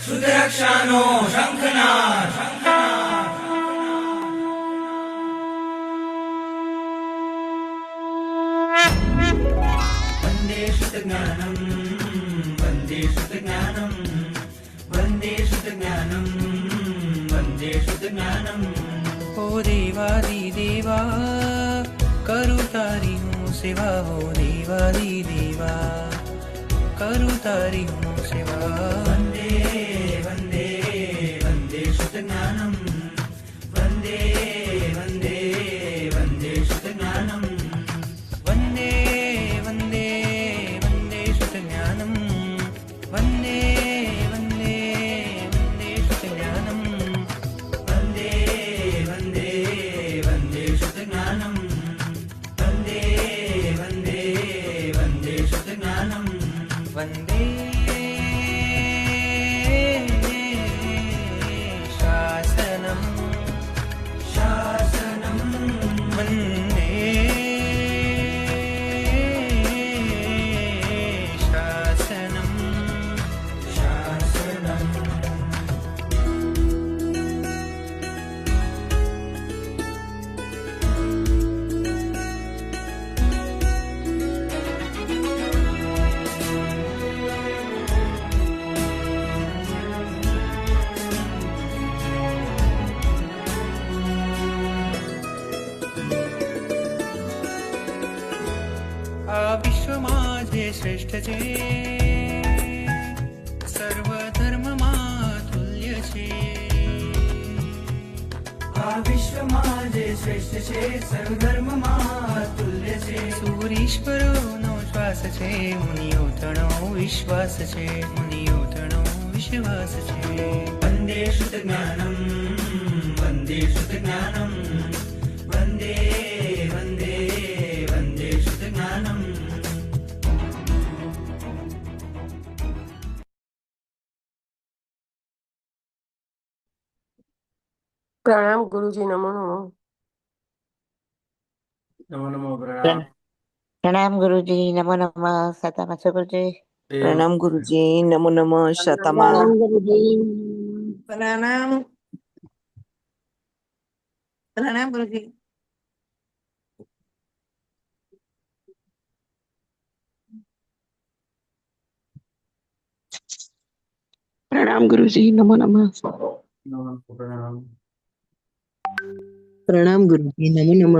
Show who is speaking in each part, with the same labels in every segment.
Speaker 1: શુદ્રક્ષાનો શંખનાદ વંદે શુદ્ધજ્ઞાનમ વંદે શુદ્ધજ્ઞાનમ વંદે શુદ્ધજ્ઞાનમ વંદે શુદ્ધજ્ઞાનમ
Speaker 2: ઓ દેવાદિદેવા કરું તારી હું સેવા હો દેવાદિદેવા કરું તારી હું સેવા
Speaker 1: વંદે વંદે વંદે શુદ્ધજ્ઞાનમ વંદે વંદે વંદે શુદ્ધજ્ઞાનમ
Speaker 2: વંદે વંદે વંદે શુદ્ધ જ્ઞાનમ વંદે વંદે વંદે શુદ્ધ જ્ઞાનમ
Speaker 1: વંદે વંદે વંદે શુદ્ધજ્ઞાનમ વંદે વંદે વંદે શુદ્ધજ્ઞાનમ
Speaker 2: વંદે શાસનમ
Speaker 1: શાસનમ
Speaker 2: વંદે શાસનમ
Speaker 1: શાસનમ
Speaker 2: આ વિશ્વમાં જે શ્રેષ્ઠ છે સર્વ ધર્મમાં તુલ્ય છે
Speaker 1: આ વિશ્વમાં જે શ્રેષ્ઠ છે સર્વધર્મમાં તુલ્ય છે
Speaker 2: સૂરીશ્વરોનો શ્વાસ છે મુનિયોતણો વિશ્વાસ છે મુનિયોતણો વિશ્વાસ છે
Speaker 1: વંદે શુદ્ધજ્ઞાનમ વંદે શુદ્ધજ્ઞાનમ વંદે વંદે વંદે શુદ્ધજ્ઞાનમ
Speaker 3: પ્રણામ ગુરુજી, નમો નમો.
Speaker 1: નમો નમો પ્રણામ
Speaker 4: પ્રણામ ગુરુજી, નમો નમઃ. સતામાં છો ગુરુજી?
Speaker 5: પ્રણામ ગુરુજી, નમો નમઃ. શતમા
Speaker 3: પ્રણામ ગુરુજી.
Speaker 5: પ્રણામ પ્રણામ ગુરુજી.
Speaker 3: પ્રણામ ગુરુજી, નમો નમઃ.
Speaker 1: નમો પ્રણામ
Speaker 5: પ્રણામ ગુરુજી, નમો નમઃ.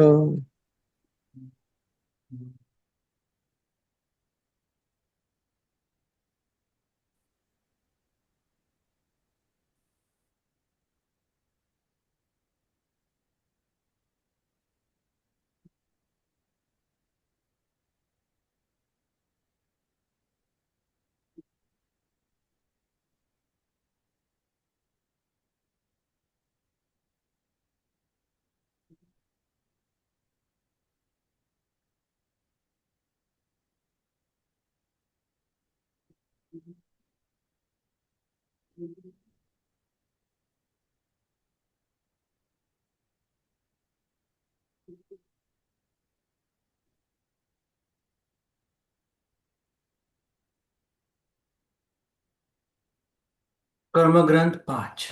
Speaker 1: कर्म ग्रंथ 5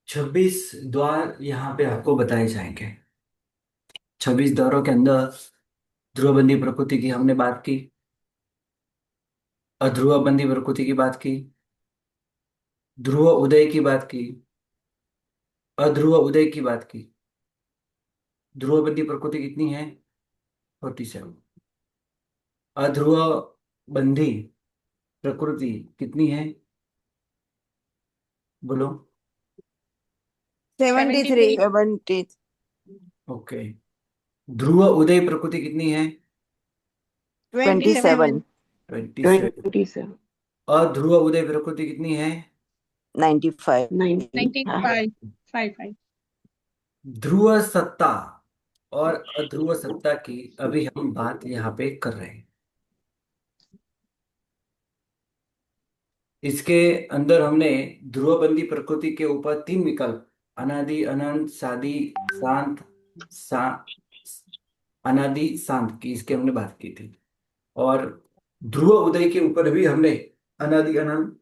Speaker 1: 26 द्वार यहाँ पे आपको बताए जाएंगे। 26 द्वारों के अंदर ध्रुवबंदी प्रकृति की हमने बात की, अध्रुवबंदी प्रकृति की बात की, ध्रुव उदय की बात की, अध्रुव उदय की बात की। ध्रुवबंदी प्रकृति कितनी है? 47। अध्रुव बंधी प्रकृति कितनी है? बोलो।
Speaker 5: 73
Speaker 4: 70
Speaker 1: ओके। ध्रुव उदय प्रकृति कितनी है?
Speaker 4: 27
Speaker 1: 27।
Speaker 3: 27.
Speaker 1: अध्रुव उदय प्रकृति कितनी है?
Speaker 4: 95
Speaker 3: 95.
Speaker 1: ध्रुव सत्ता और अध्रुव सत्ता की अभी हम बात यहाँ पे कर रहे हैं। इसके अंदर हमने ध्रुवबंदी प्रकृति के ऊपर 3 विकल्प, अनादि, अनंत, सादि, शांत, अनादि शांत की, इसके हमने बात की थी। और ध्रुव उदय के ऊपर भी हमने अनादि अनंत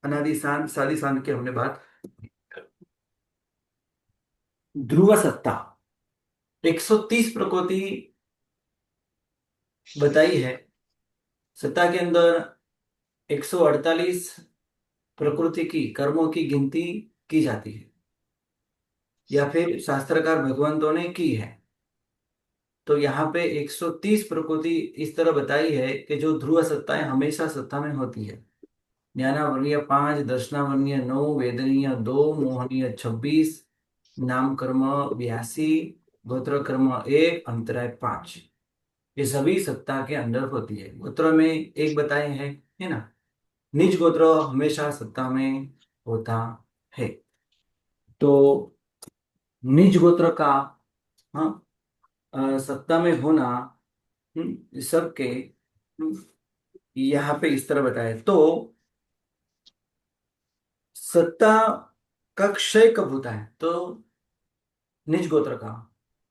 Speaker 1: अनादि शांत सादि शांत की हमने बात। ध्रुव सत्ता 130 प्रकृति बताई है। सत्ता के अंदर 148 प्रकृति की कर्मों की गिनती की जाती है, या फिर शास्त्रकार भगवंतों ने की है। तो यहाँ पे 130 प्रकृति इस तरह बताई है कि जो ध्रुव सत्ताएं हमेशा सत्ता में होती है। ज्ञानावर्णीय 5, दर्शनावर्णीय 9, वेदनीय 2, मोहनीय 26, नाम कर्म 82, गोत्र कर्म 1, अंतराय 5। ये सभी सत्ता के अंदर होती है। गोत्र में एक बताए हैं, है ना। निज गोत्र हमेशा सत्ता में होता है। तो निज गोत्र का, हाँ, सत्ता में होना, सबके, यहाँ पे इस तरह बताया। तो सत्ता का क्षय कब होता है? तो निज गोत्र का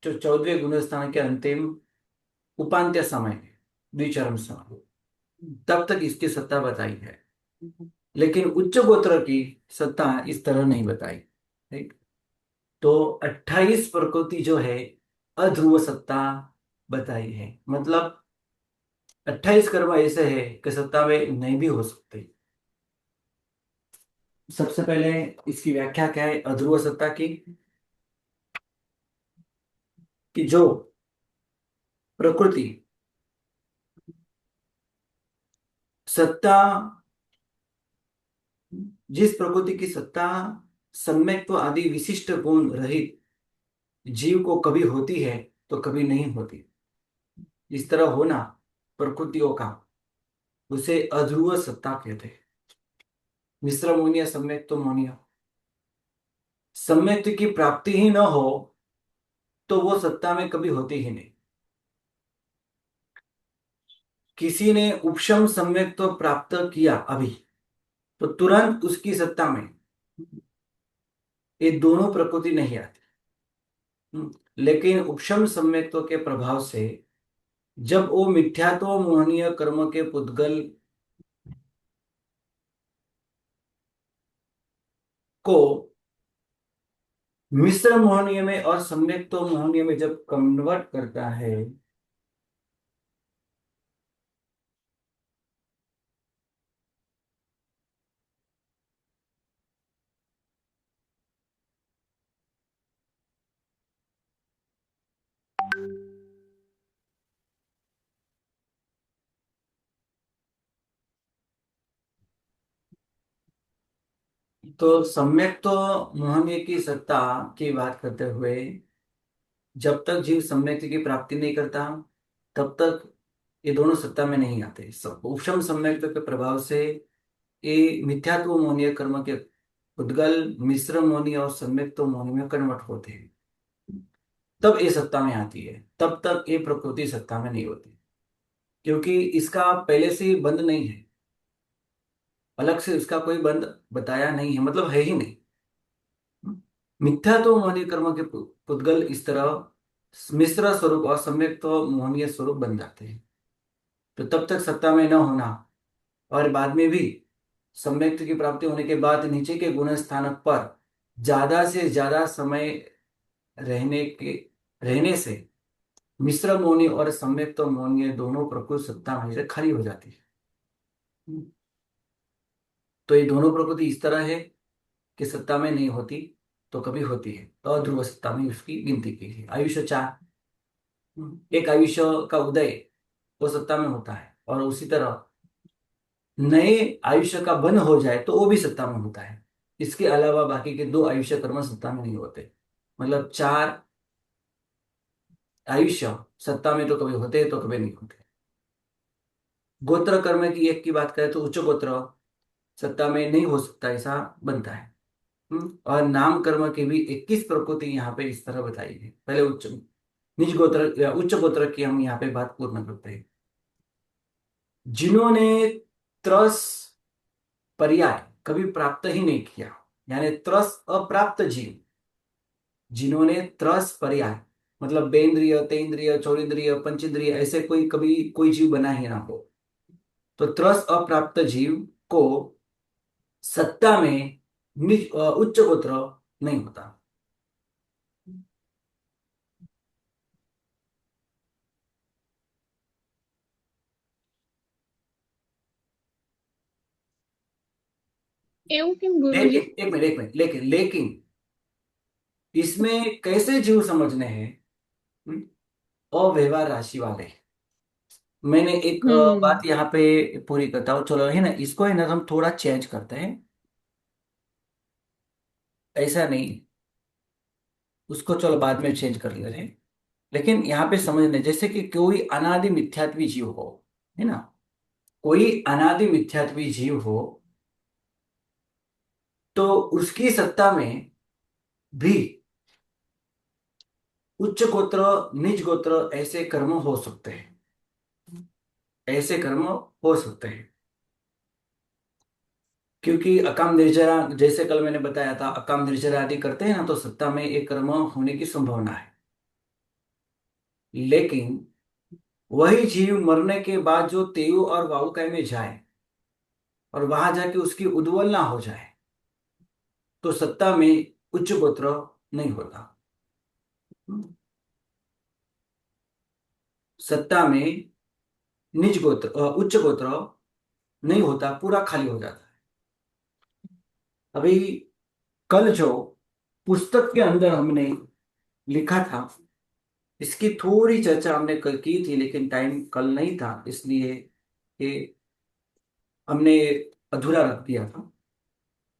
Speaker 1: जो 14वें गुण स्थान के अंतिम उपांत्य समय है, द्विचरम समय, तब तक इसकी सत्ता बताई है। लेकिन उच्च गोत्र की सत्ता इस तरह नहीं बताई। ठीक। तो 28 प्रकृति जो है अध्रुव सत्ता बताई है। मतलब 28 कर्म ऐसे है कि सत्ता में नहीं भी हो सकते। सबसे पहले इसकी व्याख्या क्या है अध्रुव सत्ता की? कि जो प्रकृति सत्ता, जिस प्रकृति की सत्ता सम्यक्त्व आदि विशिष्ट गुण रहित जीव को कभी होती है तो कभी नहीं होती, इस तरह होना प्रकृतियों का, उसे अध्रुव सत्ता कहते हैं। मिश्र मोनिया सम्यक्त्व मोनिया, सम्यक्त्व की प्राप्ति ही न हो तो वो सत्ता में कभी होती ही नहीं। किसी ने उपशम सम्यक्त्व प्राप्त किया अभी, तो तुरंत उसकी सत्ता में ये दोनों प्रकृति नहीं आती। लेकिन उपशम सम्यक्त्व के प्रभाव से जब वो मिथ्यात्व मोहनीय कर्म के पुद्गल को मिश्र मोहनीय में और सम्यक्त्व मोहनीय में जब कन्वर्ट करता है, तो सम्यक्त्व मोहनीय की सत्ता की बात करते हुए जब तक जीव सम्यक्त्व की प्राप्ति नहीं करता तब तक ये दोनों सत्ता में नहीं आते। उपशम सम्यक्त्व के प्रभाव से ये मिथ्यात्व मोहनीय कर्म के उद्गल मिश्र मोहनीय और सम्यक्त्व मोहनीय में कन्वर्ट होते हैं, तब ये सत्ता में आती है। तब तक ये प्रकृति सत्ता में नहीं होती, क्योंकि इसका पहले से ही बंध नहीं है, अलग से इसका कोई बंध बताया नहीं है, मतलब है ही नहीं। मिथ्यात्व मोहनीय कर्म के पुद्गल इस तरह मिश्र स्वरूप और सम्यक्त्व मोहनीय स्वरूप बन जाते हैं। तो तब तक सत्ता में न होना और बाद में भी सम्यक्त्व की प्राप्ति होने के बाद नीचे के गुण स्थानक पर ज्यादा से ज्यादा समय रहने से मिश्र मौनी और सम्यक्त्व मौनी दोनों प्रकृति सत्ता में से खाली हो जाती है। तो ये दोनों प्रकृति इस तरह है कि सत्ता में नहीं होती तो कभी होती है। तो अध्रुव सत्ता में उसकी गिनती की है। आयुष्य 4, एक आयुष्य का उदय वो सत्ता में होता है, और उसी तरह नए आयुष्य का बन हो जाए तो वो भी सत्ता में होता है। इसके अलावा बाकी के 2 आयुष्य कर्म सत्ता में नहीं होते। मतलब 4 आयुष्य सत्ता में तो कभी होते हैं तो कभी नहीं होते। गोत्र कर्म की एक की बात करें तो उच्च गोत्र सत्ता में नहीं हो सकता, ऐसा बनता है। और नाम कर्म की भी 21 प्रकृति यहाँ पे इस तरह बताई है। पहले उच्च निज गोत्र या उच्च गोत्र की हम यहाँ पे बात पूर्ण करते हैं। जिन्होंने त्रस पर्याय कभी प्राप्त ही नहीं किया, यानी त्रस अप्राप्त जीव, जिन्होंने त्रस पर्याय मतलब बेंद्रिय तेंद्रिय चौरिंद्रिय पंचेंद्रिय ऐसे कोई कभी कोई जीव बना ही ना हो, तो त्रस अप्राप्त जीव को सत्ता में उच्च गोत्र नहीं होता।
Speaker 6: એવું કેમ ગુરુજી?
Speaker 1: लेकिन एक मिनट, लेकिन लेकिन इसमें कैसे जीव समझने हैं? हम्म, अव्यवहार राशि वाले। मैंने एक
Speaker 6: हम्म।
Speaker 1: बात यहाँ पे पूरी करता हूँ, चलो है ना, इसको है ना हम थोड़ा चेंज करते हैं। ऐसा नहीं, उसको चलो बाद में चेंज कर ले रहे हैं। लेकिन यहाँ पे समझने, जैसे कि कोई अनादि मिथ्यात्वी जीव हो, है ना, कोई अनादि मिथ्यात्वी जीव हो, तो उसकी सत्ता में भी उच्च गोत्र, निज गोत्र ऐसे कर्म हो सकते हैं। ऐसे कर्म हो सकते हैं क्योंकि अकाम निर्जरा, जैसे कल मैंने बताया था, अकाम निर्जरा आदि करते हैं ना, तो सत्ता में एक कर्म होने की संभावना है। लेकिन वही जीव मरने के बाद जो तेयु और वायुकाय में जाए और वहां जाके उसकी उद्वलना हो जाए, तो सत्ता में उच्च गोत्र नहीं होता। सत्ता में निज गोत्र उच्च गोत्र नहीं होता, पूरा खाली हो जाता है। अभी कल जो पुस्तक के अंदर हमने लिखा था, इसकी थोड़ी चर्चा हमने कल की थी, लेकिन टाइम कल नहीं था, इसलिए ये हमने अधूरा रख दिया था।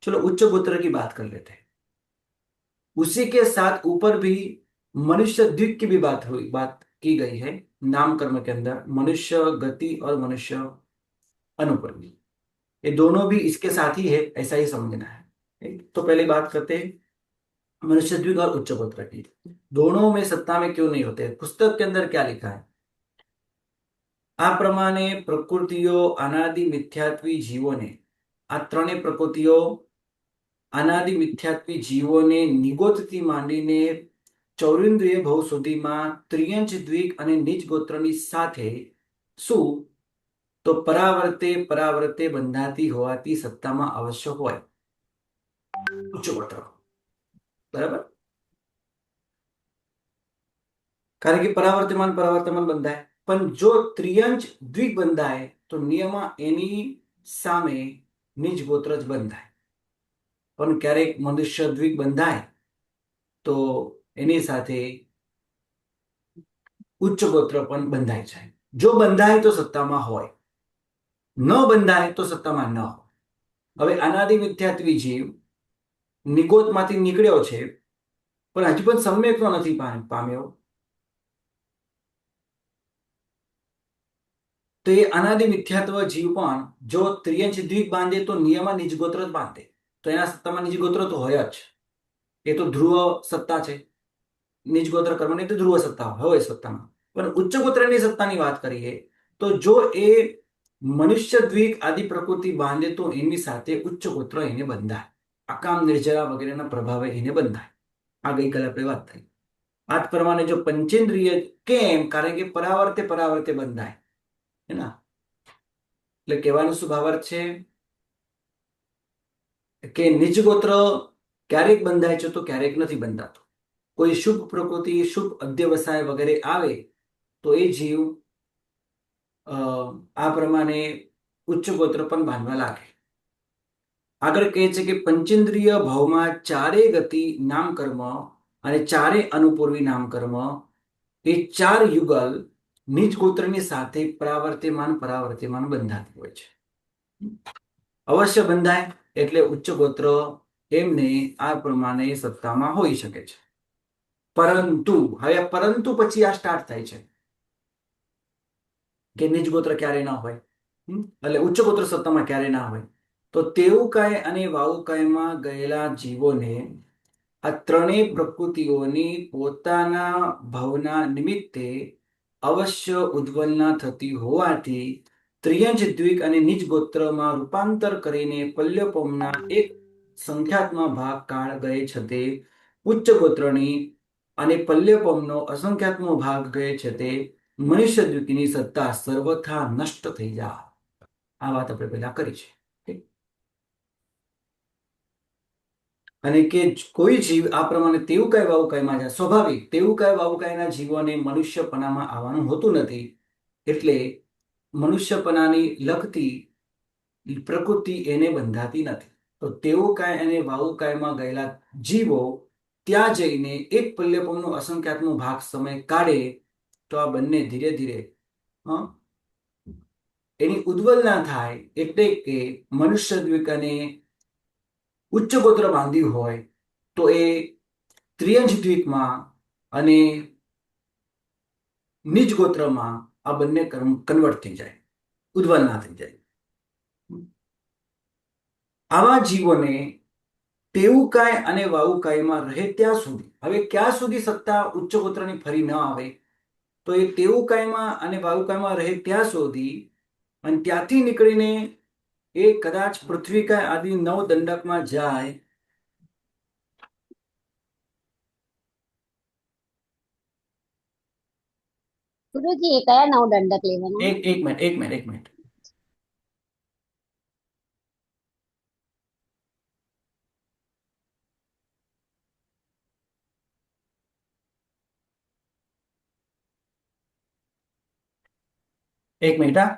Speaker 1: चलो उच्च गोत्र की बात कर लेते हैं। उसी के साथ ऊपर भी मनुष्य द्विक की भी बात की गई है। नाम कर्म के अंदर मनुष्य गति और मनुष्य अनुपरमी, ये दोनों भी इसके साथ ही है, ऐसा ही समझना है। ठीक? तो पहले बात करते हैं मनुष्य द्विक और उच्च गोत्र की। दोनों में सत्ता में क्यों नहीं होते? पुस्तक के अंदर क्या लिखा है? આ પ્રમાણે પ્રકૃતિઓ અનાદિ મિથ્યાત્વી જીવોને, આ ત્રણેય પ્રકૃતિઓ અનાદિ મિથ્યાત્વી જીવોને નિગોતથી માંડીને ચૌરેન્દ્રિય ભવ સુધીમાં ત્રિયંચ દ્વિક અને નીચ ગોત્રની સાથે શું, તો પરાવર્તે પરાવર્તે બંધાતી હોવાથી સત્તામાં અવશ્ય હોય ઉચ્ચ ગોત્ર, બરાબર? કારણ કે પરાવર્તમાન પરાવર્તમાન બંધાય, પણ જો ત્રિયંચ દ્વિક બંધાય તો નિયમમાં એની સામે નિજ ગોત્ર જ બંધાય। પણ ક્યારેક મનુષ્ય દ્વિક બંધાય તો એની સાથે ઉચ્ચ ગોત્ર પણ બંધાય જાય। જો બંધાય તો સત્તામાં હોય, ન બંધાય તો સત્તામાં ન હોય। હવે અનાદિ મિથ્યાત્વી જીવ નિગોતમાંથી નીકળ્યો છે, પણ હજી પણ સમ્યક તો નથી પામ્યો, તો એ અનાદિ મિથ્યાત્વ જીવ પણ જો ત્રિયંચ દ્વિક બાંધે તો નિયમમાં નિજ ગોત્ર જ બાંધે, તો એના સત્તામાં નિજ ગોત્ર તો હોય જ। એ તો ધ્રુવ સત્તા છે, નિજ ગોત્ર કર્મની તો ધ્રુવ સત્તા હોય સત્તામાં। પણ ઉચ્ચ ગોત્રની સત્તાની વાત કરીએ તો જો એ મનુષ્ય દ્વિક આદિ પ્રકૃતિ બાંધે તો એની સાથે ઉચ્ચ ગોત્ર એને બંધાય, અકામ નિર્જરા વગેરેના પ્રભાવે એને બંધાય। આ ગઈકાલે આપણે વાત થઈ। આ જ પ્રમાણે જો પંચેન્દ્રિય, કેમ? કારણ કે પરાવર્તે પરાવર્તે બંધાય, હે ના? એટલે કહેવાનો શું ભાવાર્થ છે કે નિજ ગોત્ર ક્યારેક બંધાય છે તો ક્યારેક નથી બંધાતો। કોઈ શુભ પ્રકૃતિ, શુભ અધ્યવસાય વગેરે આવે તો એ જીવ આ પ્રમાણે ઉચ્ચ ગોત્ર પણ બાંધવા લાગે। આગળ કહે છે કે પંચેન્દ્રિય ભાવમાં ચારે ગતિ નામ કર્મ અને ચારે અનુપૂર્વી નામ કર્મ, એ ચાર યુગલ નિજ ગોત્રની સાથે પરાવર્તમાન પરાવર્તમાન બંધાતી હોય છે। અવશ્ય બંધાય એટલે ઉચ્ચ ગોત્ર એમને આ પ્રમાણે સત્તામાં હોઈ શકે છે। પરંતુ હવે પરંતુ પછી આ સ્ટાર્ટ થાય છે કે નિજ ગોત્ર ક્યારે ના હોય, એટલે ઉચ્ચ ગોત્ર સત્તામાં ક્યારે ના હોય, તો તેવુકાય અને વાવુકાયમાં ગયેલા જીવોને આ ત્રણેય પ્રકૃતિઓની પોતાના ભાવના નિમિત્તે અવશ્ય ઉદ્વલના થતી હોવાથી ત્રિયંચ દ્વિક અને નિજ ગોત્રમાં રૂપાંતર કરીને પલ્યપોમના એક સંખ્યાત્મક ભાગ કાળ ગયે છે તે ઉચ્ચ ગોત્રની અને પલ્યપોમનો અસંખ્યાત્મક ભાગ ગયે છે તે મનુષ્ય દ્વિકની સત્તા સર્વથા નષ્ટ થઈ જાય। આ વાત આપણે પહેલા કરી છે. ઠીક? અને કે કોઈ જીવ આ પ્રમાણે તેવું કઈ વાવુકાઈમાં જાય, સ્વાભાવિક તેવું કઈ વાવુકાઈના જીવોને મનુષ્યપણામાં આવવાનું હોતું નથી. એટલે મનુષ્યપણાની લગતી પ્રકૃતિ એને બંધાતી નથી. તો તેવું કાંઈ અને વાવુકાઈમાં ગયેલા જીવો ત્યાં જઈને એક પલ્યપમનો અસંખ્યાતનો ભાગ સમય કાઢે તો આ બંને ધીરે ધીરે એની ઉદ્વલના થાય. એટલે કે મનુષ્ય દ્વીક અને ઉચ્ચ ગોત્ર બાંધ્યું હોય તો એ ત્રિયંજ દ્વીપમાં અને નિજ ગોત્રમાં આ બંને કન્વર્ટ થઈ જાય, ઉદ્વલના થઈ જાય. આવા જીવોને ટેવુકાય અને વાવુકાયમાં રહે ત્યાં સુધી, હવે ક્યાં સુધી સત્તા ઉચ્ચ ગોત્રની ફરી ન આવે, તો એ ટેવુકાયમાં અને વાવુકાયમાં રહે ત્યાં સુધી, અને ત્યાંથી નીકળીને એ કદાચ પૃથ્વીકાય આદિ નવ દંડકમાં જાય.
Speaker 7: ગુરુજી એ કયા નવ દંડક લેવાના?
Speaker 1: એક મિનિટ. હા.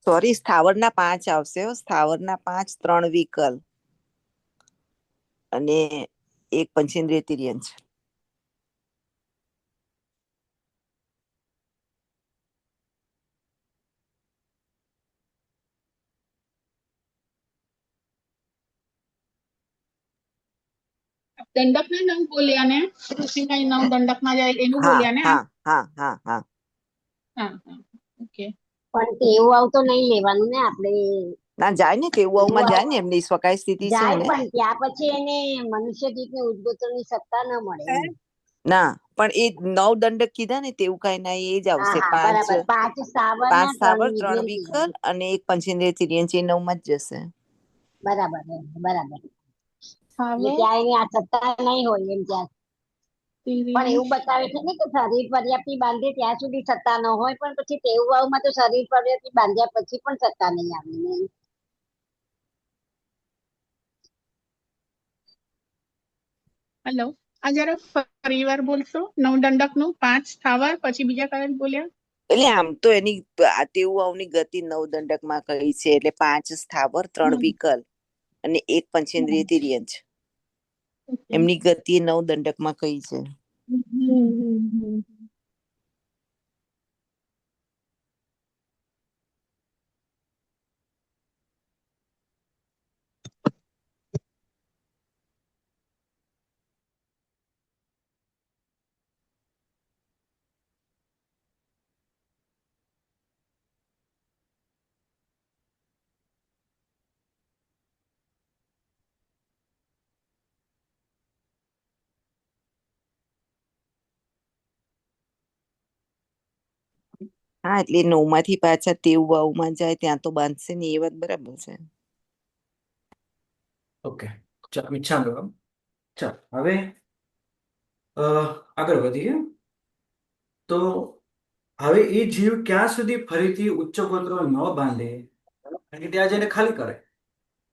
Speaker 5: સોરી, સ્થાવરના 5 આવશે. સ્થાવરના 5, 3 વિકલ અને એક પંચેન્દ્રિય તિર્યંશ.
Speaker 6: દંડક ના નવ બોલ્યા ને ઋષિકાઈ નવ દંડક માં જાય એનું
Speaker 5: હા
Speaker 6: બોલ્યા ને
Speaker 5: હા હા હા હા
Speaker 6: હા હા ઓકે.
Speaker 7: પણ તેવું આવું તો નહીં લેવાનું ને આપણે.
Speaker 5: ના જાય ને તેવું માં જાય ને, એમની સ્વકાય સ્થિતિ છે
Speaker 7: જાય
Speaker 5: ને.
Speaker 7: પણ ત્યાં પછી એને મનુષ્ય જીતની ઉદ્ગોતરની સત્તા ન મળે એમ.
Speaker 5: ના, પણ એ 9 દંડક કીધા ને તેવું કઈ ના, એ જ
Speaker 7: હા
Speaker 5: આવશે.
Speaker 7: હા બરાબર. 5 સ્થાવર
Speaker 5: 5
Speaker 7: ના
Speaker 5: સ્થાવર, 3
Speaker 7: વિજ્ઞાન
Speaker 5: વિકલ અને એક પંચેન્દ્રિય તિર્યંશ, એ 9 માં જ જશે.
Speaker 7: બરાબર બરાબર. એટલે
Speaker 6: સ્થાવર
Speaker 7: ત્યાં એની આ સત્તા નહીં હોય એમ ત્યાં. પણ એવું
Speaker 6: તિર્યંશ
Speaker 7: બતાવે છે ને કે શરીર પર્યાપ્તિ બાંધે ત્યાં સુધી સત્તા ન હોય, પણ પછી તેવું વાવમાં તો શરીર પર્યાપ્તિ બાંધ્યા પછી પણ સત્તા નહીં આવે ને.
Speaker 6: હેલો, આ જરા ફરીવાર બોલશો. નવ દંડક નું 5 સ્થાવર પછી બીજા કયા બોલ્યા?
Speaker 5: એટલે આમ તો એની તેવું આવની ગતિ 9 દંડક માં કહી છે. એટલે 5 સ્થાવર, 3 વિકલ અને એક પંચેન્દ્રિય તિર્યંશ.
Speaker 6: ઓકે.
Speaker 5: એમની ગતિ નવ દંડકમાં કઈ છે?
Speaker 6: હમ.
Speaker 5: હા, એટલે 9 માંથી પાછા 13 વાવમાં જાય ત્યાં તો બાંધશે ને, એ વાત બરાબર છે.
Speaker 1: ઓકે, ચાલો ઈચ્છા કરો. ચાલો હવે આગળ વધીએ. તો હવે એ જીવ ક્યાં સુધી ફરીથી ઉચ્ચ ગોત્રો ન બાંધે કારણ કે ત્યાં જઈને ખાલી કરે.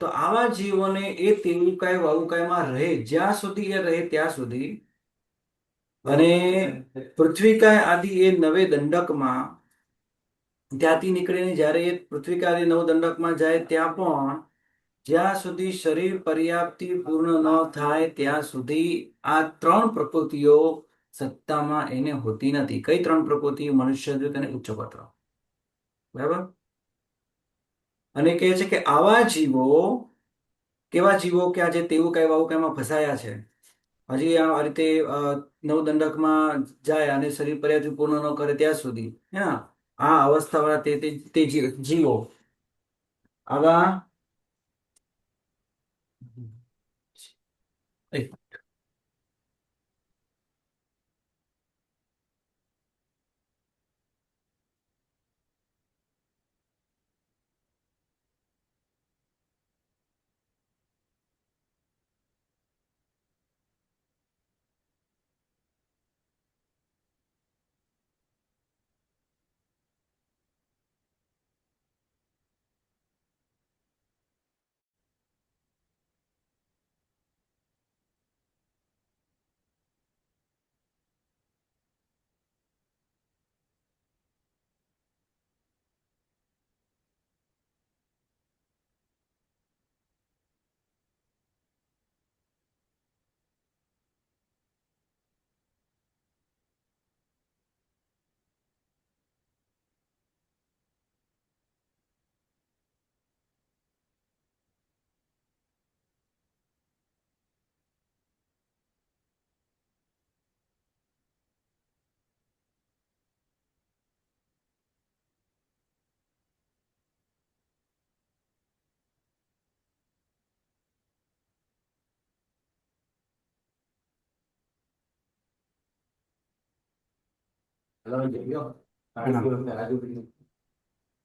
Speaker 1: તો આવા જીવોને એ તેલુકાય વાવુકાયમાં રહે જ્યાં સુધી એ રહે ત્યાં સુધી, અને પૃથ્વીકાય આદિ એ નવે દંડકમાં ત્યાંથી નીકળીને જ્યારે એ પૃથ્વીકાય આદિ નવ દંડકમાં જાય ત્યાં પણ જ્યાં સુધી શરીર પર્યાપ્તિ પૂર્ણ ન થાય ત્યાં સુધી આ ત્રણ પ્રકૃતિઓ સત્તામાં એને હોતી નથી. કઈ ત્રણ પ્રકૃતિ? મનુષ્ય જૂથ અને ઉચ્ચ ગોત્ર. બરાબર. અને કહે છે કે આવા જીવો કેવા જીવો કે આજે તેવું કઈ વાવું કઈમાં ફસાયા છે, હજી આ રીતે નવદંડકમાં જાય અને શરીર પર્યાપ્તિ પૂર્ણ ન કરે ત્યાં સુધી, હે આ અવસ્થા વાળા તે જીવો આવા એ,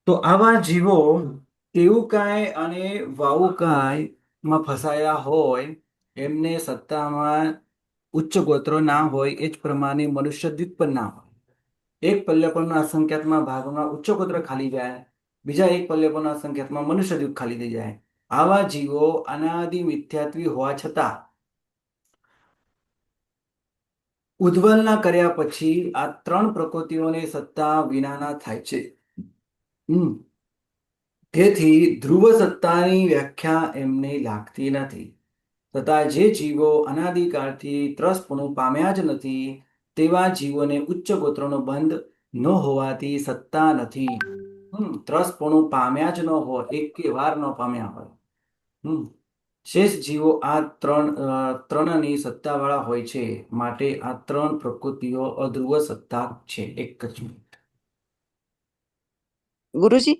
Speaker 1: તો આવા જીવો તેવુકાય અને વાવુકાય માં ફસાયા હોય, એમને સત્તામાં ઉચ્ચ ગોત્રો ના હોય, એ જ પ્રમાણે મનુષ્ય દ્વીપ પણ ના હોય. એક પલ્લપના અસંખ્યાતમાં ભાગમાં ઉચ્ચ ગોત્ર ખાલી જાય, બીજા એક પલ્લપના અસંખ્યાતમાં મનુષ્ય દ્વીપ ખાલી થઈ જાય. આવા જીવો અનાદિ મિથ્યાત્વી હોવા છતાં ઉદ્વલના કર્યા પછી આ ત્રણ પ્રકૃતિઓની સત્તા વિનાના થાય છે. તેથી ધ્રુવ સત્તાની વ્યાખ્યા એમને લાગતી નથી. તથા જે જીવો અનાદિકાળથી ત્રસપણું પામ્યા જ નથી તેવા જીવોને ઉચ્ચ ગોત્રનો બંધ ન હોવાથી સત્તા નથી. ત્રસપણું પામ્યા જ ન હોય, એક વાર ન પામ્યા હોય. શેષ જીવો આ ત્રણની સત્તાવાળા હોય છે, માટે આ ત્રણ પ્રકૃતિઓ અધ્રુવ સત્તા છે. એક જ મિનિટ.
Speaker 5: ગુરુજી,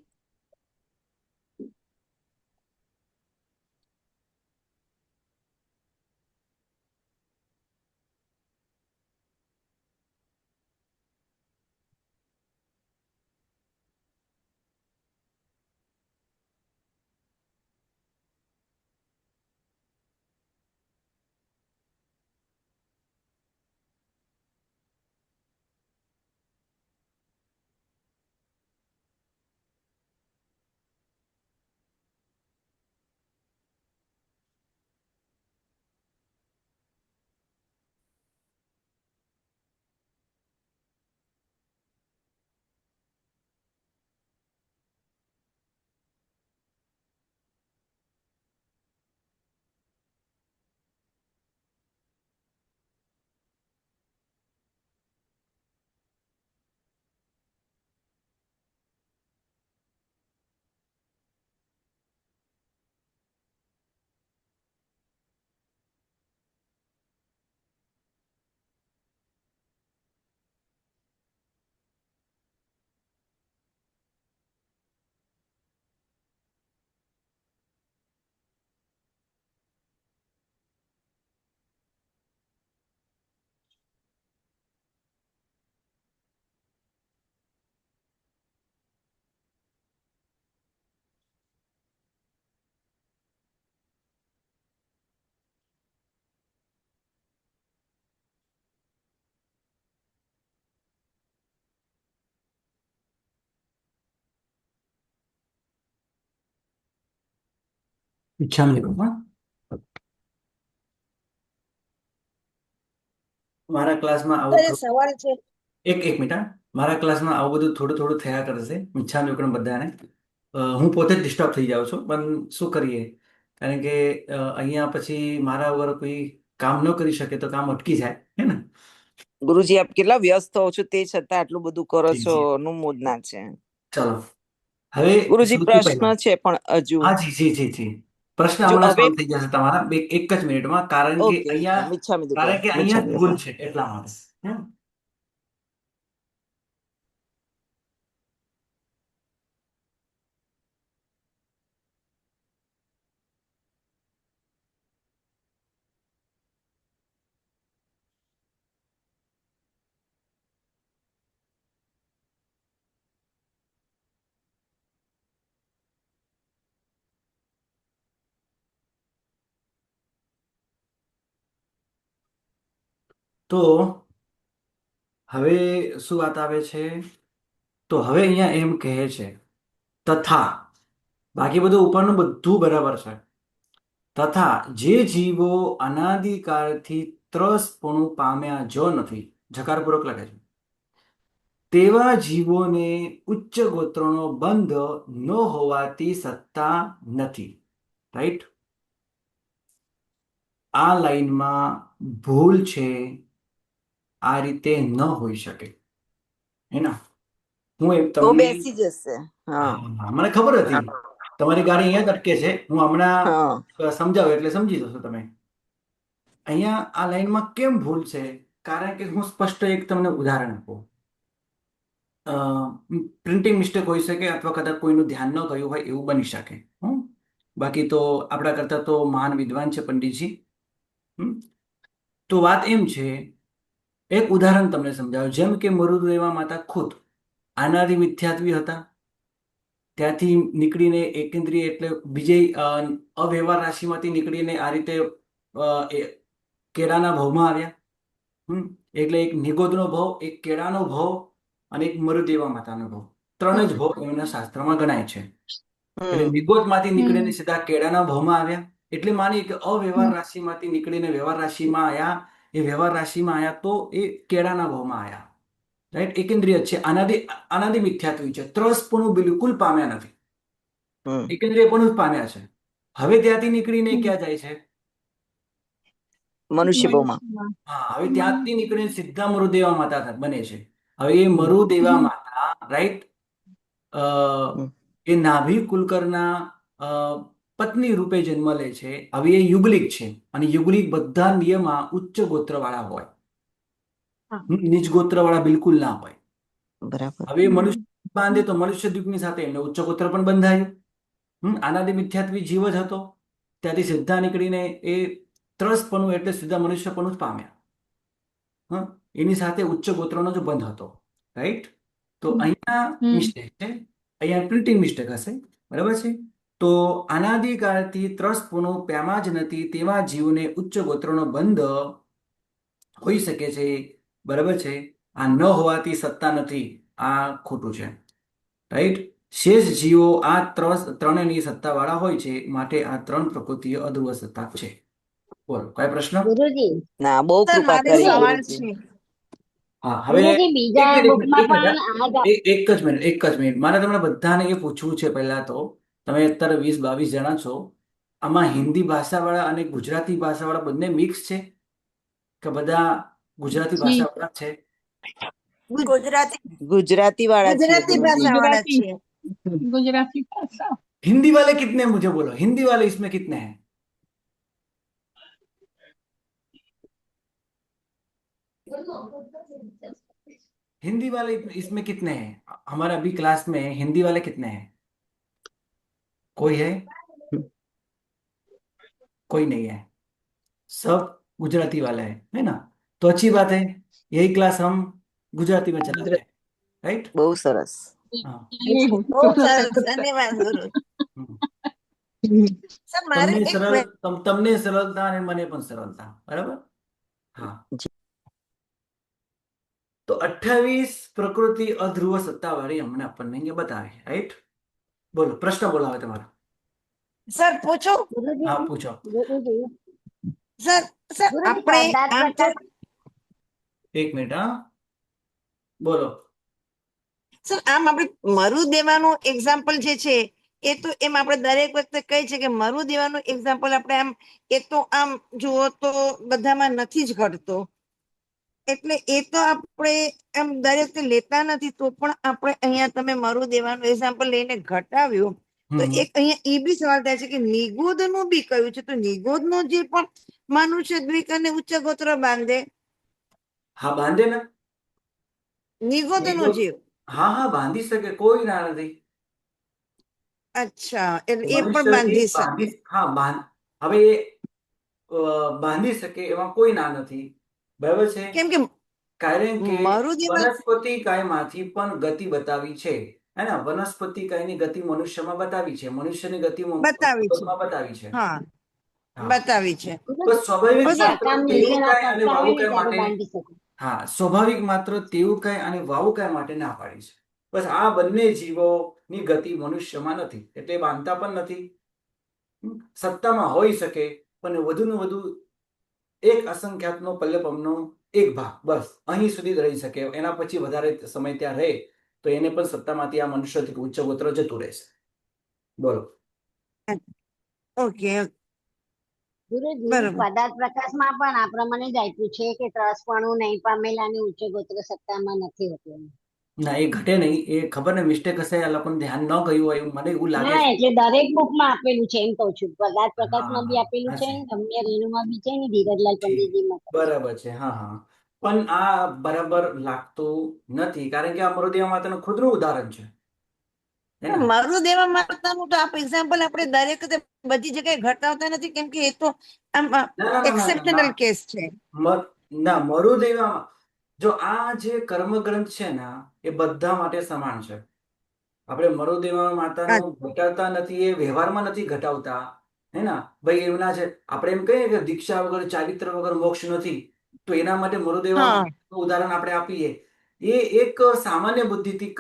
Speaker 1: ઈચ્છામ નિકુંજ, હા. મારા ક્લાસમાં આવું
Speaker 5: અત્યારે
Speaker 1: થોડું
Speaker 5: સવાલ છે.
Speaker 1: એક મિનિટ, હા. મારા ક્લાસમાં આવું બધું થોડું થોડું થયા કરશે, ઈચ્છામ નિકુંજ બધાને. હું પોતે જ ડિસ્ટર્બ થઈ જાઉં છું, પણ શું કરીએ, કારણ કે અહીંયા પછી મારા વગર કોઈ કામ ન કરી શકે તો કામ અટકી જાય, હે ને.
Speaker 5: ગુરુજી આપ કેટલા વ્યસ્ત હો છો તે છતાં આટલું બધું કરો
Speaker 1: જી
Speaker 5: છો,
Speaker 1: જી,
Speaker 5: અનુમોદના છે.
Speaker 1: ચલો. હવે
Speaker 5: ગુરુજી
Speaker 1: સૌથી
Speaker 5: પ્રશ્ન
Speaker 1: પહેલા,
Speaker 5: છે પણ હજુ
Speaker 1: હા જી જી જી જી, પ્રશ્ન
Speaker 5: જો
Speaker 1: હમણાં
Speaker 5: હવે
Speaker 1: સોલ્વ થઈ જશે તમારા એક જ મિનિટમાં,
Speaker 5: ઓકે મીઠા દુક્કડમ
Speaker 1: કારણ કે
Speaker 5: મીઠા
Speaker 1: અહીંયા જ ભૂલ
Speaker 5: દુક્કડમ
Speaker 1: છે એટલા માટે. હમ. તો હવે શું વાત આવે છે, તો હવે અહીંયા એમ કહે છે તથા, બાકી બધું ઉપરનું બધું બરાબર છે. તથા જે જીવો અનાદિકાળથી ત્રસપણું પામ્યા જો નથી, જકારપૂર્વક લખે છે, તેવા જીવોને ઉચ્ચ ગોત્રનો બંધ ન હોવાથી સત્તા નથી. રાઈટ. આ લાઈનમાં ભૂલ છે, આ રીતે ન હોઈ શકે, હે ના. હું એમ
Speaker 5: તો
Speaker 1: તમને,
Speaker 5: બેસી જશે. હા
Speaker 1: હા, મને ખબર હતી તમારી ગાડી અહીંયા જ અટકે છે, હું હમણાં
Speaker 5: હા
Speaker 1: સમજાવું એટલે સમજી જશો તમે. અહીંયા આ લાઈનમાં કેમ ભૂલ છે, કારણ કે હું સ્પષ્ટ એક તમને ઉદાહરણ આપું. પ્રિન્ટિંગ મિસ્ટેક હોઈ શકે અથવા કદાચ કોઈનું ધ્યાન ન ગયું હોય એવું બની શકે. હમ. બાકી તો આપણા કરતા તો મહાન વિદ્વાન છે પંડિતજી. હમ. તો વાત એમ છે, એક ઉદાહરણ તમને સમજાવ્યું, જેમ કે મરુદેવા માતા ખુદ આનાદિ મિથ્યાત્વી હતા, ત્યાંથી નીકળીને એકેન્દ્રિય એટલે બીજે અવ્યવહાર રાશિમાંથી નીકળીને આ રીતે કેળાના ભાવમાં આવ્યા. એટલે એક નિગોદનો ભાવ, એક કેળાનો ભાવ અને એક મરુદેવા માતાનો ભાવ, ત્રણ જ ભાવ એમના શાસ્ત્રમાં ગણાય છે. એટલે
Speaker 5: હમ
Speaker 1: નિગોદમાંથી નીકળીને
Speaker 6: હમ
Speaker 1: સીધા કેળાના ભાવમાં આવ્યા. એટલે માની કે અવ્યવહાર રાશિમાંથી નીકળીને વ્યવહાર રાશિમાં આવ્યા, એ વ્યવહાર રાશિમાં આવ્યા તો એ કેળાના ભાવમાં આવ્યા. રાઈટ. એકેન્દ્રિય છે, અનાદિ મિથ્યાત્વી છે, ત્રસપણું બિલકુલ પામ્યા નથી,
Speaker 5: હમ
Speaker 1: એકેન્દ્રિયપણું જ પામ્યા છે. હવે ત્યાંથી નીકળીને ક્યાં જાય છે?
Speaker 5: મનુષ્ય બહુમાં
Speaker 6: મનુષ્યમાં.
Speaker 1: હા, હવે ત્યાંથી નીકળીને સીધા મરુદેવા માતા બને છે. હવે એ મરુદેવા માતા, રાઈટ,
Speaker 5: હમ
Speaker 1: એ નાભી કુલકરના અ, પત્ની રૂપે જન્મ લે છે. હવે એ યુગલિક છે, અને યુગલિક બધા નિયમમાં ઉચ્ચ ગોત્રવાળા હોય, નીચ ગોત્રવાળા બિલકુલ ના હોય.
Speaker 5: બરાબર.
Speaker 1: હવે મનુષ્ય બાંધે તો મનુષ્ય દ્વીપની સાથે એમને ઉચ્ચ ગોત્ર પણ બંધાયું. આનાદિ મિથ્યાત્વી જીવ જ હતો, ત્યાંથી સીધા નીકળીને એ ત્રસપણું એટલે સીધા મનુષ્યપણું જ પામ્યા. એની સાથે ઉચ્ચ ગોત્રનો જ બંધ હતો. રાઈટ. તો અહીંયા મિસ્ટેક છે, અહીંયા પ્રિન્ટિંગ મિસ્ટેક હશે, બરાબર છે. તો અનાદિકાળથી ત્રસપણું પ્યામાં જ નથી તેવા જીવને ઉચ્ચ ગોત્રનો બંધ હોઈ શકે છે, બરાબર છે. આ ન હોવાથી સત્તા નથી, આ ખોટું છે. રાઈટ. શેષ જીવો આ ત્રણેયની સત્તાવાળા હોય છે, માટે આ ત્રણ પ્રકૃતિઓ અધ્રુવ સત્તા છે. બોલો, કઈ પ્રશ્ન?
Speaker 7: ગુરુજી,
Speaker 5: ના બહુ
Speaker 3: સર
Speaker 5: કૃપા
Speaker 3: મારે
Speaker 5: કરી
Speaker 6: ગુરુજી
Speaker 3: સવાલ
Speaker 5: ગુરુજી.
Speaker 3: છે.
Speaker 1: હા, હવે
Speaker 7: ગુરુજી
Speaker 1: એક
Speaker 7: બીજા
Speaker 1: મિનિટ એક મિનિટ
Speaker 7: બુકમાં
Speaker 1: એક મિનિટ
Speaker 7: પણ
Speaker 1: હા.
Speaker 7: આ જ
Speaker 1: મારે તમને બધાને એ પૂછવું છે. પહેલા તો તમે અત્યારે 20-22 જણા છો, આમાં હિન્દી ભાષાવાળા અને ગુજરાતી ભાષાવાળા બંને મિક્સ છે કે બધા ગુજરાતી
Speaker 6: જી,
Speaker 1: ભાષાવાળા છે?
Speaker 3: ગુજરાતી
Speaker 5: ગુજરાતી વાળા છીએ
Speaker 3: ગુજરાતી
Speaker 5: ગુરુજી.
Speaker 3: ભાષા વાળા
Speaker 6: गुजराती,
Speaker 3: છીએ.
Speaker 6: गुजराती भाषा।
Speaker 1: हिंदी वाले कितने हैं मुझे बोलो, हिंदी वाले इसमें कितने हैं? हिंदी वाले इसमें कितने हैं? हमारे अभी क्लास में हिंदी वाले कितने हैं? कोई है? कोई नहीं है, सब गुजराती वाले हैं, है ना? तो अच्छी बात है, यही क्लास हम गुजराती में चलाते
Speaker 5: ગુજરાત
Speaker 1: हैं, राइट?
Speaker 5: બહુ સરસ.
Speaker 1: हाँ.
Speaker 3: બહુ સરસ, ધન્યવાદ ગુરુ.
Speaker 1: હમ.
Speaker 3: સર મારે એક
Speaker 1: તમને સરળતા અને મને પણ સરળતા, બરાબર? હા. તો 28 પ્રકૃતિ અધ્રુવ સત્તાવાળી હમણાં આપણને અહીંયા બતાવે, રાઈટ? બોલો, પ્રશ્ન બોલો હવે તમારો.
Speaker 3: સર પૂછું
Speaker 1: હા,
Speaker 7: ગુરુજી
Speaker 1: પૂછો.
Speaker 7: ગુરુજી
Speaker 3: સર સર
Speaker 7: ગુરુજી
Speaker 3: આપણે
Speaker 7: પદાર્થ
Speaker 3: આમ તો
Speaker 7: પ્રકાશ
Speaker 1: એક મિનિટ, હા, બોલો.
Speaker 3: સર આમ આપણે મરુ દેવાનું એક્ઝામ્પલ જે છે એ તો એમ આપણે દરેક વખતે કહી છે કે મરુ દેવાનું એક્ઝામ્પલ આપણે આમ એ તો આમ જુઓ તો બધામાં નથી જ ઘટતો, એટલે એ તો આપણે એમ દરેક વખતે લેતા નથી, તો પણ આપણે અહીંયા તમે મરુ દેવાનું એક્ઝામ્પલ લઈને ઘટાવ્યું તો
Speaker 1: હમ
Speaker 3: એક અહીંયા એ બી સવાલ થાય છે કે નિગોદ નું બી કયું છે, તો નિગોદ નું જે પણ મનુષ્ય દ્વિક અને ઉચ્ચ ગોત્ર બાંધે,
Speaker 1: હા, બાંધે ને.
Speaker 3: નિગોદ નું
Speaker 1: નિગોદ.
Speaker 3: જીવ.
Speaker 1: હા, હા, બાંધી શકે, કોઈ ના નથી.
Speaker 3: અચ્છા, એટલે એ પણ
Speaker 1: મનુષ્યથી
Speaker 3: બાંધી શકે.
Speaker 1: બાંધી, હા, હવે એ બાંધી શકે એમાં કોઈ ના નથી, બરાબર છે.
Speaker 3: કેમ કે
Speaker 1: કારણ કે
Speaker 3: મરુદેવા
Speaker 1: વનસ્પતિ કાયમાંથી પણ ગતિ બતાવી છે, હે ને. વનસ્પતિ કાયની ગતિ મનુષ્યમાં બતાવી છે, મનુષ્યની ગતિ
Speaker 3: બતાવી છે,
Speaker 1: નિગોદમાં બતાવી છે.
Speaker 3: હા
Speaker 1: હા,
Speaker 3: બતાવી છે.
Speaker 1: તો
Speaker 7: ગુરુજી
Speaker 1: સ્વાભાવિક
Speaker 3: હવે
Speaker 7: જે
Speaker 3: સર
Speaker 1: માત્ર
Speaker 7: અકામ
Speaker 1: તેવું
Speaker 7: નિર્જરા
Speaker 1: કાય અને
Speaker 7: કરતા હોય
Speaker 1: વાવું
Speaker 7: ને
Speaker 1: કાય
Speaker 7: ત્યારે
Speaker 1: માટે,
Speaker 7: બાંધી શકે.
Speaker 1: હા, સ્વાભાવિક માત્ર તેવું કાય અને વાવું કાય માટે ના પાડી છે. બસ આ બંને જીવોની ગતિ મનુષ્યમાં નથી, એટલે બાંધતા પણ નથી. સત્તામાં હોઈ શકે, પણ વધુને વધુ એક અસંખ્યાતનો પલ્લપમનો એક ભાગ, બસ અહીં સુધી જ રહી શકે. એના પછી વધારે સમય ત્યાં રહે તો એને પણ સત્તામાંથી આ મનુષ્યથી ઉચ્ચ ગોત્ર જતું રહેશે. બોલો.
Speaker 3: ઓકે,
Speaker 7: ગુરુજી
Speaker 3: બરોબર.
Speaker 7: પદાર્થ પ્રકાશમાં પણ આ પ્રમાણે જ આપ્યું છે કે ત્રસપણું નહીં પામેલા અને ઉચ્ચ ગોત્ર સત્તામાં નથી હોતું.
Speaker 1: ના, એ ઘટે નહીં. એ ખબર ને મિસ્ટેક હશે, આ લોકોને ધ્યાન ન ગયું હોય એવું મને એવું લાગે
Speaker 7: ના
Speaker 1: છે.
Speaker 7: એટલે દરેક બુકમાં આપેલું છે એમ કઉ છું. પદાર્થ
Speaker 1: હા,
Speaker 7: પ્રકાશમાં બી
Speaker 1: હા,
Speaker 7: આપેલું છે,
Speaker 1: હશે.
Speaker 7: રમ્ય રેણુમાં બી છે ને ધીરજલાલ
Speaker 1: ઠીક,
Speaker 7: પંડિતજીમાં પણ છે.
Speaker 1: બરાબર છે. હા, હા, પણ આ બરાબર લાગતું નથી, કારણ કે આ મૃદય માતાનું ખુદનું ઉદાહરણ છે, હે ને.
Speaker 3: મરુદેવા માતાનું તો આપ એક્ઝામ્પલ આપણે દરેક વખતે બધી જગ્યાએ ઘટાવતા નથી, કેમ કે એ તો આમ
Speaker 1: ના, ના, ના, ના, ના, ના.
Speaker 3: એક્સેપ્શનલ કેસ છે.
Speaker 1: ના, મરુદૈવામાં જો આ જે કર્મગ્રંથ છે ને એ બધા માટે સમાન છે. આપણે મરુદેવા
Speaker 3: હા,
Speaker 1: માતાનું ઘટાડતા નથી, એ વ્યવહારમાં નથી ઘટાવતા, હે ને. ભાઈ એમના છે, આપણે એમ કહીએ કે દીક્ષા વગર ચારિત્ર વગર મોક્ષ નથી, તો એના માટે મરુદેવા
Speaker 3: હા,
Speaker 1: માતાનું ઉદાહરણ આપણે આપીએ. એ એક સામાન્ય બુદ્ધિથી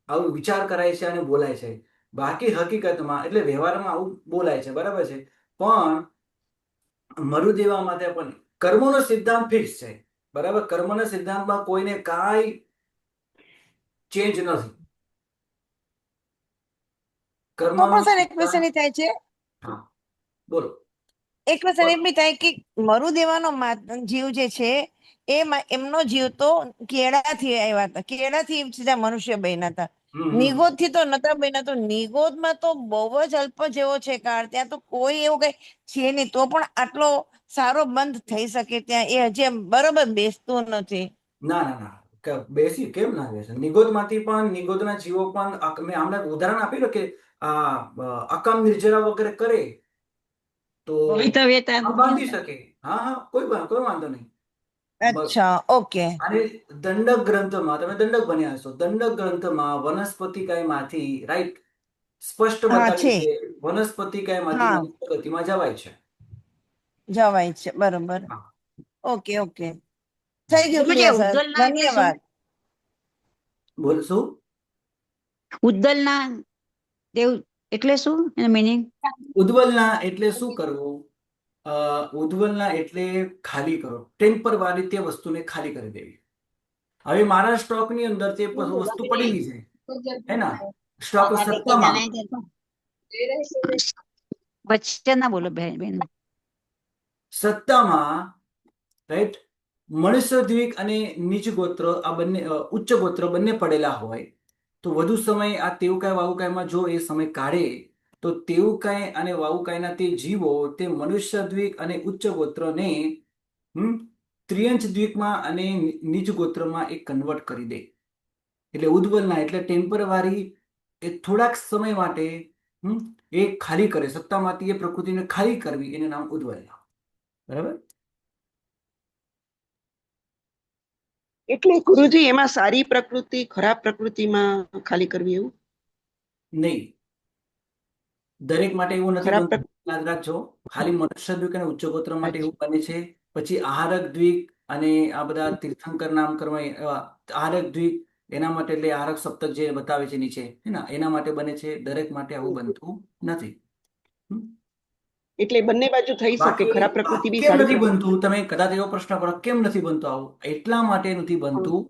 Speaker 1: આવું વિચાર કરાય છે અને બોલાય છે. બાકી હકીકતમાં એટલે વ્યવહારમાં આવું બોલાય છે, બરાબર છે. પણ મરુદેવા માટે પણ કર્મોનો સિદ્ધાંત ફિક્સ છે, બરાબર. કર્મના સિદ્ધાંતમાં કોઈને કાંઈ ચેન્જ નથી.
Speaker 3: તો
Speaker 1: કર્મનો
Speaker 3: પણ સર એક ક્વેશ્ચન
Speaker 1: સિદ્ધાંત.
Speaker 3: એ થાય છે,
Speaker 1: હા, બોલો.
Speaker 3: એક ક્વેશ્ચન
Speaker 1: બોલો.
Speaker 3: એમ બી થાય કે મરુદેવાનો જીવ જે છે એમનો જીવ તો કેળાથી આવ્યા હતા, કેળાથી સીધા મનુષ્ય બન્યા હતા,
Speaker 1: હમ, હમ.
Speaker 3: નિગોદ થી તો નતા બન્યા. તો નિગોદમાં તો બહુ જ અલ્પ જેવો છે કાળ, ત્યાં તો કોઈ એવું કઈ છે નહીં, તો પણ આટલો સારો બંધ થઈ શકે ત્યાં એ હજી એમ બરોબર બેસતું નથી.
Speaker 1: ના, ના, ના, બેસી કેમ ના બેસે? નિગોદમાંથી પણ નિગોદના જીવો પણ મેં હમણાં ઉદાહરણ આપ્યું કે આ અકામ નિર્જરા વગેરે કરે તો આ બાંધી શકે. હા, હા, કોઈ વાંધો નહીં.
Speaker 3: અચ્છા, ઓકે.
Speaker 1: અને દંડક ગ્રંથમાં તમે દંડક બન્યા હશો, દંડક ગ્રંથમાં વનસ્પતિ કાયમાંથી રાઈટ સ્પષ્ટ
Speaker 3: હા
Speaker 1: બતાવ્યું
Speaker 3: છે,
Speaker 1: છે, વનસ્પતિ કાયમાંથી
Speaker 3: હા
Speaker 1: મનુષ્ય ગતિમાં જવાય છે.
Speaker 3: જવાય છે, બરોબર.
Speaker 1: હા,
Speaker 3: ઓકે, ઓકે,
Speaker 1: હા.
Speaker 3: થઈ ગયું
Speaker 8: ગુરુજી
Speaker 3: ક્લિયર સર,
Speaker 8: ઉદ્દલના એટલે શું?
Speaker 3: ધન્યવાદ.
Speaker 1: બોલ શું?
Speaker 8: ઉદ્દલના દેવ એટલે શું એનો મિનિંગ?
Speaker 1: ઉદ્વલના એટલે શું કરવું? ઉદ્વલના એટલે ખાલી કરો, ટેમ્પરરી તે વસ્તુને ખાલી કરી દેવી. હવે મારા સ્ટોકની અંદર તે વસ્તુ પડેલી છે, હે ના. સ્ટોક સત્તામાં,
Speaker 8: વચ્ચે ના બોલો બેન બેન.
Speaker 1: સત્તામાં, રાઈટ. મનુષ્ય દ્વીક અને નીચ ગોત્ર આ બંને ઉચ્ચ ગોત્ર બંને પડેલા હોય તો વધુ સમય આ તેવુકાય વાવુકાયમાં જો એ સમય કાઢે તો તેવુકાય અને વાવુકાયના તે જીવો તે મનુષ્ય દ્વીક અને ઉચ્ચ ગોત્રને ત્રિયંચ દ્વીપમાં અને નીચ ગોત્રમાં એ કન્વર્ટ કરી દે. એટલે ઉદ્વલના એટલે ટેમ્પરરી, એ થોડાક સમય માટે એ ખાલી કરે, સત્તામાંથી એ પ્રકૃતિને ખાલી કરવી, એને નામ ઉદ્વલના. બરાબર.
Speaker 9: એટલે ગુરુજી એમાં સારી પ્રકૃતિ ખરાબ પ્રકૃતિમાં ખાલી કરવી એવું
Speaker 1: નહીં, દરેક માટે એવું નથી
Speaker 9: ખરાબ
Speaker 1: બનતું. યાદ રાખજો, ખાલી મનુષ્ય દ્વીક અને ઉચ્ચ ગોત્ર માટે એવું બને છે. પછી આહારક દ્વીપ અને આ બધા તીર્થંકર નામ કરવા આહારક દ્વીપ એના માટે એટલે આરક સપ્તક જે બતાવે છે નીચે હે ને એના માટે બને છે, દરેક માટે આવું બનતું નથી. હમ?
Speaker 9: એટલે બંને બાજુ થઈ શકે,
Speaker 1: બાકી
Speaker 9: ખરાબ પ્રકૃતિ બી
Speaker 1: કેમ
Speaker 9: સારી
Speaker 1: નથી
Speaker 9: પ્રકૃતિ.
Speaker 1: બનતું, તમે કદાચ એવો પ્રશ્ન કરો કેમ નથી બનતું આવું, એટલા માટે નથી બનતું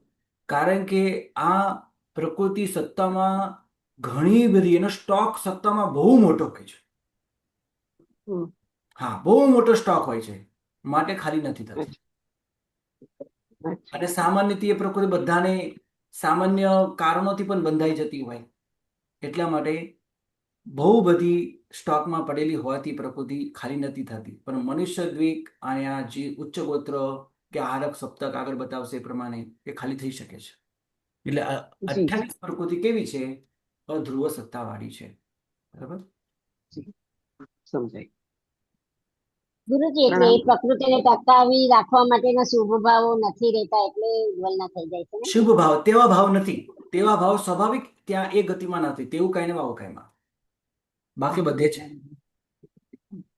Speaker 1: કારણ કે આ પ્રકૃતિ સત્તામાં ઘણી બધી એનો સ્ટોક સત્તામાં બહુ મોટો હોય છે.
Speaker 9: હમ.
Speaker 1: હા, બહુ મોટો સ્ટોક હોય છે, માટે ખાલી નથી થતી.
Speaker 9: અચ્છા.
Speaker 1: અને સામાન્યથી એ પ્રકૃતિ બધાને સામાન્ય કારણોથી પણ બંધાઈ જતી હોય, એટલા માટે બહુ બધી સ્ટોકમાં પડેલી હોવાથી પ્રકૃતિ ખાલી નથી થતી. પણ મનુષ્ય દ્વીક અને આ જે ઉચ્ચ ગોત્ર કે આરક સપ્તક આગળ બતાવશે એ પ્રમાણે એ ખાલી થઈ શકે છે. એટલે
Speaker 9: જી
Speaker 1: 28 પ્રકૃતિ કેવી છે? અધ્રુવ સત્તાવાળી છે. બરાબર.
Speaker 9: જી સમજાય.
Speaker 7: ગુરુજી એટલે
Speaker 9: પ્રણામ.
Speaker 7: એ પ્રકૃતિને ટકાવી રાખવા માટેના શુભ ભાવો નથી રહેતા એટલે ઉદ્વલ ના થઈ જાય છે ને.
Speaker 1: શુભ ભાવ તેવા ભાવ નથી, તેવા ભાવ સ્વાભાવિક ત્યાં એ ગતિમાં નથી, તેવું કઈ ને આવું કઈમાં બાકી બધે છે.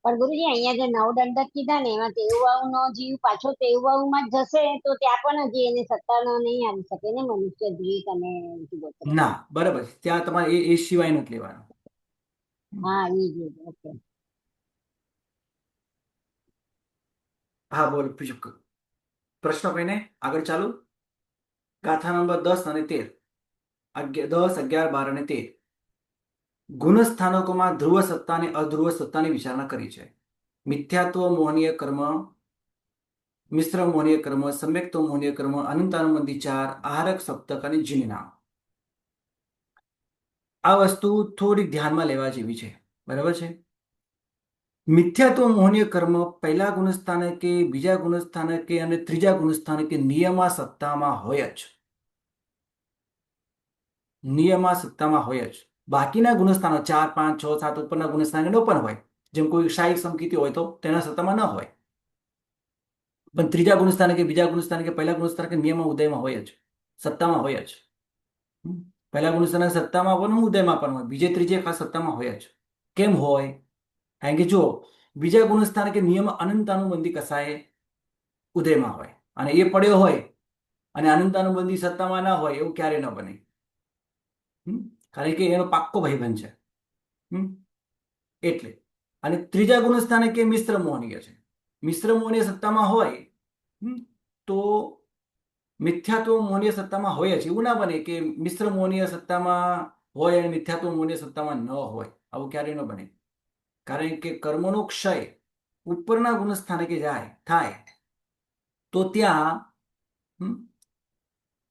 Speaker 7: પણ ગુરુજી અહીંયા જે નવ દંડક કીધા ને એમાં તેવું નો જીવ પાછો તેવું માં જ જશે તો ત્યાં પણ હજી એને સત્તા નો નહીં આવી શકે ને, મનુષ્ય દ્વીક અને ગોત્ર.
Speaker 1: ના, બરાબર છે. ત્યાં તમારે એ સિવાય નથી લેવાનું.
Speaker 7: હા એ જ ઓકે.
Speaker 1: હા, બોલ બીજું પ્રશ્ન કહીને આગળ ચાલુ. ગાથા નંબર 10 અને 13, 10, 11, 12 અને 13 ગુણસ્થાનકોમાં ધ્રુવ સત્તા અને અધ્રુવ સત્તાની વિચારણા કરી છે. મિથ્યાત્વ મોહનીય કર્મ, મિશ્ર મોહનીય કર્મ, સમ્યક્ત મોહનીય કર્મ, અનંતાનુબંધી 4, આહારક સપ્તક અને જીનનામ. આ વસ્તુ થોડી ધ્યાનમાં લેવા જેવી છે. બરાબર છે. મિથ્યાત્વ મોહનીય કર્મ પહેલા ગુણસ્થાનકે, બીજા ગુણસ્થાનકે અને ત્રીજા ગુણસ્થાનકે નિયમા સત્તામાં હોય જ, નિયમા સત્તામાં હોય જ. બાકીના ગુણસ્થાનો 4, 5, 6, 7 ઉપરના ગુણસ્થાન નો પણ હોય, જેમ કોઈ શાહી સમકીતી હોય તો તેના સત્તામાં ન હોય, પણ ત્રીજા ગુણસ્થાને કે બીજા ગુણસ્થાને કે પહેલા ગુણસ્થાન કે નિયમમાં ઉદયમાં હોય જ, સત્તામાં હોય જ. પહેલા ગુણસ્થાન સત્તામાં પણ ઉદયમાં પણ હોય, બીજે ત્રીજે ખાસ સત્તામાં હોય જ. કેમ હોય? કારણ કે જો બીજા ગુણસ્થાન કે નિયમ અનંતાનુબંધી કસાય ઉદયમાં હોય અને એ પડ્યો હોય અને અનંતાનુબંધી સત્તામાં ના હોય, એવું ક્યારે ન બને. કારણ કે એનો પાક્કો ભાઈબંધ છે. એટલે અને ત્રીજા ગુણસ્થાને કે મિશ્ર મોહનીય છે, મિશ્ર મોહનીય સત્તામાં હોય તો મિથ્યાત્વ મોહનીય સત્તામાં હોય જ. એવું ના બને કે મિશ્ર મોહનીય સત્તામાં હોય અને મિથ્યાત્વ મોહનીય સત્તામાં ન હોય, આવું ક્યારેય ન બને. કારણ કે કર્મનો ક્ષય ઉપરના ગુણસ્થાને કે થાય તો ત્યાં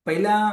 Speaker 1: પહેલા